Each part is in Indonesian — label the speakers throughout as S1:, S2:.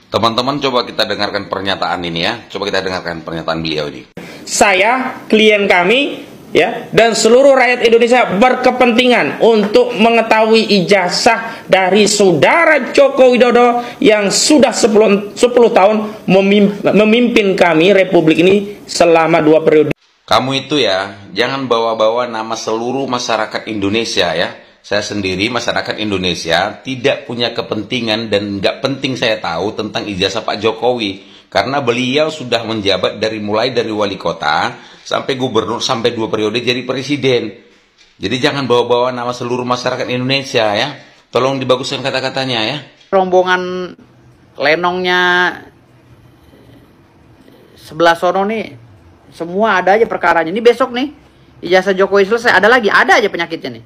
S1: Teman-teman, coba kita dengarkan pernyataan ini ya. Coba kita dengarkan pernyataan beliau ini.
S2: Saya, klien kami, ya, dan seluruh rakyat Indonesia berkepentingan untuk mengetahui ijazah dari saudara Joko Widodo yang sudah 10 tahun memimpin kami Republik ini selama 2 periode.
S1: Kamu itu ya, jangan bawa-bawa nama seluruh masyarakat Indonesia ya. Saya sendiri, masyarakat Indonesia, tidak punya kepentingan dan nggak penting saya tahu tentang ijazah Pak Jokowi. Karena beliau sudah menjabat mulai dari wali kota, sampai gubernur, sampai 2 periode jadi presiden. Jadi jangan bawa-bawa nama seluruh masyarakat Indonesia ya. Tolong dibaguskan kata-katanya ya.
S3: Rombongan lenongnya sebelah sono nih, semua ada aja perkaranya. Ini besok nih, ijazah Jokowi selesai, ada aja penyakitnya nih.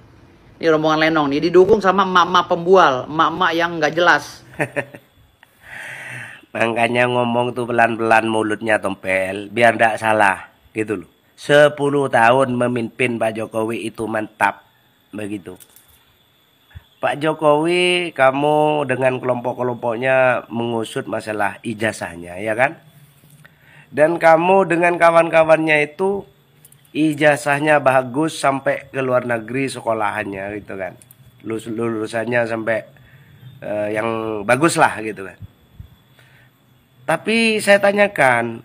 S3: Ini rombongan lenong nih, didukung sama emak-emak pembual, emak-emak yang nggak jelas.
S4: Makanya ngomong tuh pelan-pelan mulutnya, Tompel, biar ndak salah gitu loh. 10 tahun memimpin Pak Jokowi itu mantap, begitu. Pak Jokowi, kamu dengan kelompok-kelompoknya mengusut masalah ijazahnya, ya kan? Dan kamu dengan kawan-kawannya itu ijazahnya bagus sampai ke luar negeri sekolahannya gitu kan. Lulusannya sampai yang bagus lah gitu kan. Tapi saya tanyakan,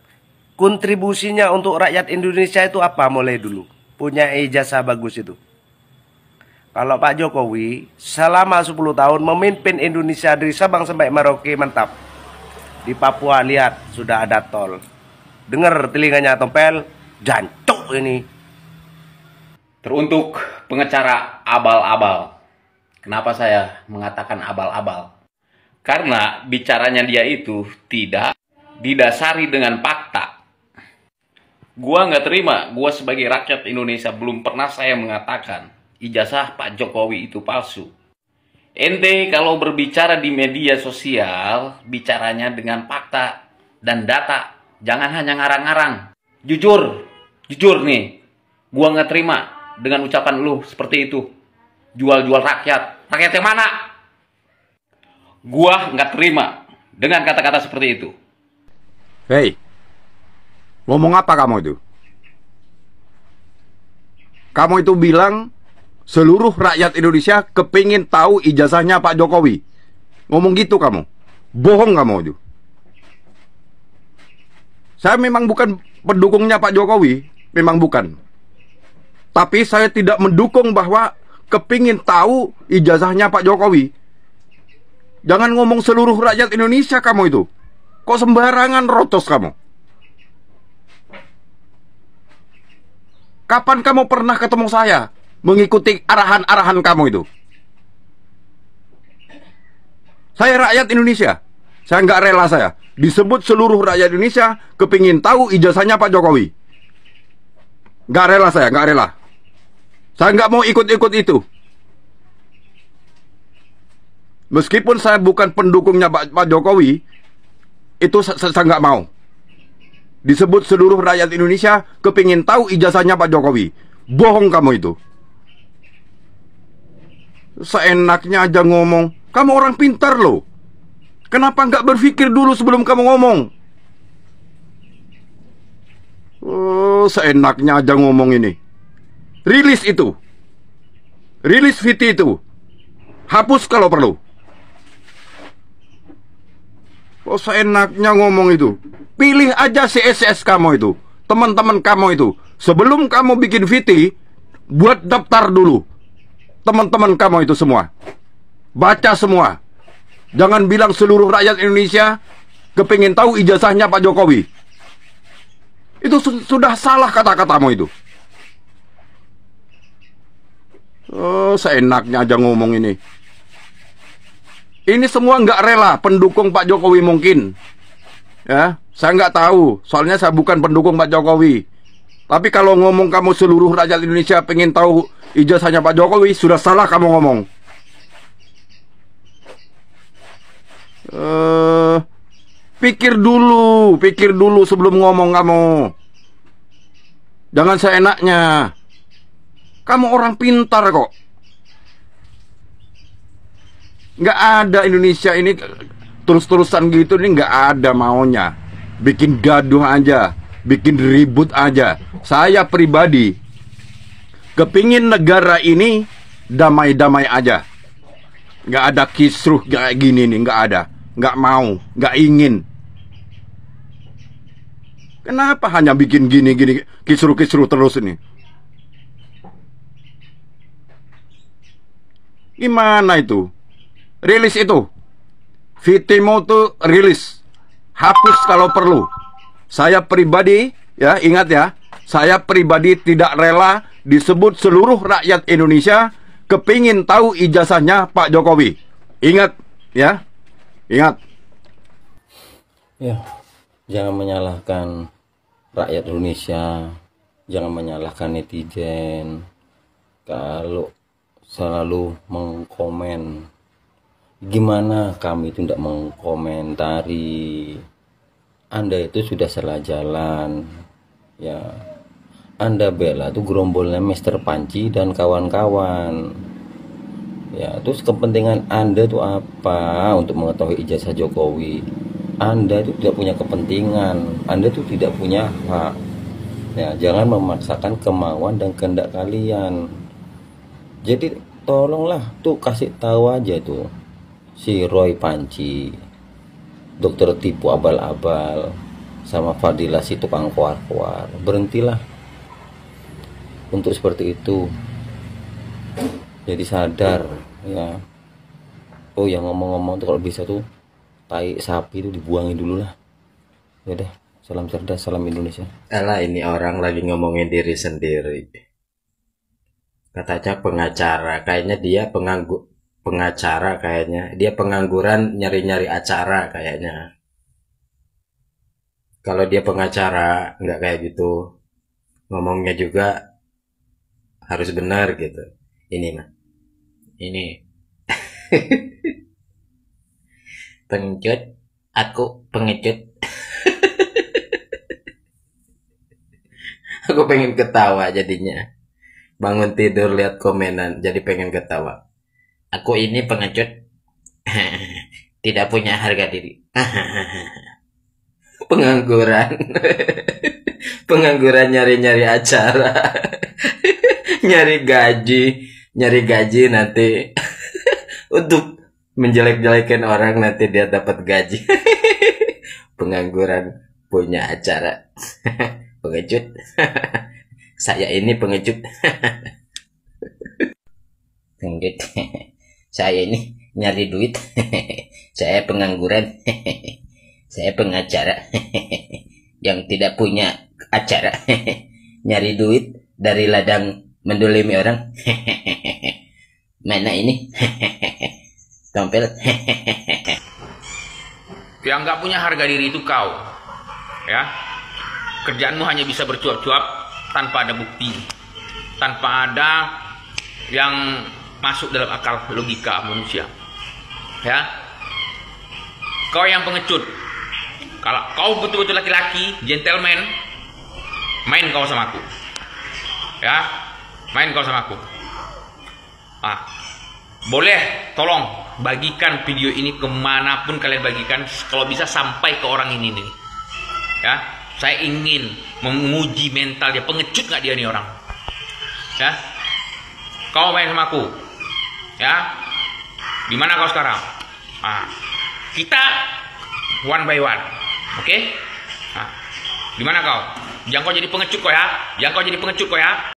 S4: kontribusinya untuk rakyat Indonesia itu apa mulai dulu? Punya ijazah bagus itu. Kalau Pak Jokowi selama 10 tahun memimpin Indonesia dari Sabang sampai Merauke, mantap. Di Papua lihat sudah ada tol. Dengar telinganya, Tompel, jancuk ini.
S5: Teruntuk pengacara abal-abal. Kenapa saya mengatakan abal-abal? Karena bicaranya dia itu tidak didasari dengan fakta. Gua nggak terima, gua sebagai rakyat Indonesia belum pernah saya mengatakan ijazah Pak Jokowi itu palsu. Ente kalau berbicara di media sosial, bicaranya dengan fakta dan data. Jangan hanya ngarang-ngarang. Jujur nih, gua nggak terima dengan ucapan lu seperti itu. Jual-jual rakyat. Rakyat yang mana? Gua nggak terima dengan kata-kata seperti itu.
S6: Hei, ngomong apa kamu itu? Kamu itu bilang seluruh rakyat Indonesia kepingin tahu ijazahnya Pak Jokowi. Ngomong gitu kamu. Bohong kamu itu. Saya memang bukan pendukungnya Pak Jokowi, memang bukan. Tapi saya tidak mendukung bahwa kepingin tahu ijazahnya Pak Jokowi. Jangan ngomong seluruh rakyat Indonesia kamu itu. Kok sembarangan rotos kamu? Kapan kamu pernah ketemu saya mengikuti arahan-arahan kamu itu? Saya rakyat Indonesia. Saya nggak rela saya disebut seluruh rakyat Indonesia kepingin tahu ijazahnya Pak Jokowi. Nggak rela saya, nggak rela. Saya nggak mau ikut-ikut itu. Meskipun saya bukan pendukungnya Pak Jokowi, itu saya nggak mau disebut seluruh rakyat Indonesia kepingin tahu ijazahnya Pak Jokowi. Bohong kamu itu. Seenaknya aja ngomong. Kamu orang pintar loh. Kenapa nggak berpikir dulu sebelum kamu ngomong? Oh, seenaknya aja ngomong ini. Rilis itu. Rilis VT itu. Hapus kalau perlu. Oh, seenaknya ngomong itu. Pilih aja CSS kamu itu. Teman-teman kamu itu. Sebelum kamu bikin VT, buat daftar dulu. Teman-teman kamu itu semua. Baca semua. Jangan bilang seluruh rakyat Indonesia kepingin tahu ijazahnya Pak Jokowi. Itu sudah salah kata-katamu itu. Oh, seenaknya aja ngomong ini. Ini semua nggak rela pendukung Pak Jokowi mungkin. Ya, saya nggak tahu. Soalnya saya bukan pendukung Pak Jokowi. Tapi kalau ngomong kamu seluruh rakyat Indonesia pengen tahu ijazahnya Pak Jokowi, sudah salah kamu ngomong. Pikir dulu sebelum ngomong kamu. Jangan seenaknya. Kamu orang pintar kok. Nggak ada Indonesia ini terus-terusan gitu nih nggak ada maunya. Bikin gaduh aja, bikin ribut aja. Saya pribadi kepingin negara ini damai-damai aja. Nggak ada kisruh kayak gini nih, nggak ada. Nggak mau, nggak ingin. Kenapa hanya bikin gini-gini, kisruh-kisruh terus ini? Gimana itu? Rilis itu. Vitimo tuh rilis. Hapus kalau perlu. Saya pribadi, ya ingat ya, saya pribadi tidak rela disebut seluruh rakyat Indonesia kepingin tahu ijazahnya Pak Jokowi. Ingat, ya. Ingat.
S7: Ya, jangan menyalahkan rakyat Indonesia, jangan menyalahkan netizen kalau selalu mengkomen. Gimana kami itu tidak mengkomentari? Anda itu sudah salah jalan, ya. Anda bela tuh gerombolnya Mr. Panci dan kawan-kawan. Ya, terus kepentingan Anda tuh apa untuk mengetahui ijazah Jokowi? Anda itu tidak punya kepentingan, Anda itu tidak punya hak. Ya, jangan memaksakan kemauan dan kehendak kalian. Jadi tolonglah tuh kasih tahu aja tuh si Roy Panci, dokter tipu abal-abal, sama Fadilah si tukang kuar-kuar. Berhentilah untuk seperti itu. Jadi sadar ya. Oh ya, ngomong-ngomong tuh kalau bisa tuh tai sapi itu dibuangin dulu lah. Yaudah, salam cerdas, salam Indonesia.
S8: Alah, ini orang lagi ngomongin diri sendiri. Katanya pengacara, kayaknya dia pengacara kayaknya. Dia pengangguran nyari-nyari acara kayaknya. Kalau dia pengacara nggak kayak gitu. Ngomongnya juga harus benar gitu. Ini mah. Ini. Pengecut, aku pengecut. Aku pengen ketawa jadinya. Bangun tidur lihat komenan jadi pengen ketawa. Aku ini pengecut. Tidak punya harga diri. Pengangguran. Pengangguran nyari-nyari acara. Nyari gaji nanti untuk menjelek-jelekin orang, nanti dia dapat gaji. Pengangguran punya acara. Pengecut. Saya ini pengecut. Pengecut. Saya ini nyari duit. Saya pengangguran. Saya pengacara yang tidak punya acara. Nyari duit dari ladang mendolimi orang. Mana ini? Tompel.
S2: Yang nggak punya harga diri itu kau, ya. Kerjaanmu hanya bisa bercuap-cuap tanpa ada bukti, tanpa ada yang masuk dalam akal logika manusia, ya. Kau yang pengecut. Kalau kau betul-betul laki-laki, gentleman, main kau sama aku, ya. Main kau sama aku. Boleh tolong bagikan video ini kemanapun kalian bagikan, kalau bisa sampai ke orang ini nih, ya. Saya ingin menguji mental dia, pengecut nggak dia nih orang, ya. Kau main sama aku, ya. Di mana kau sekarang? Kita one by one, oke? Di mana kau? Jangan kau jadi pengecut kau ya, jangan kau jadi pengecut kau ya.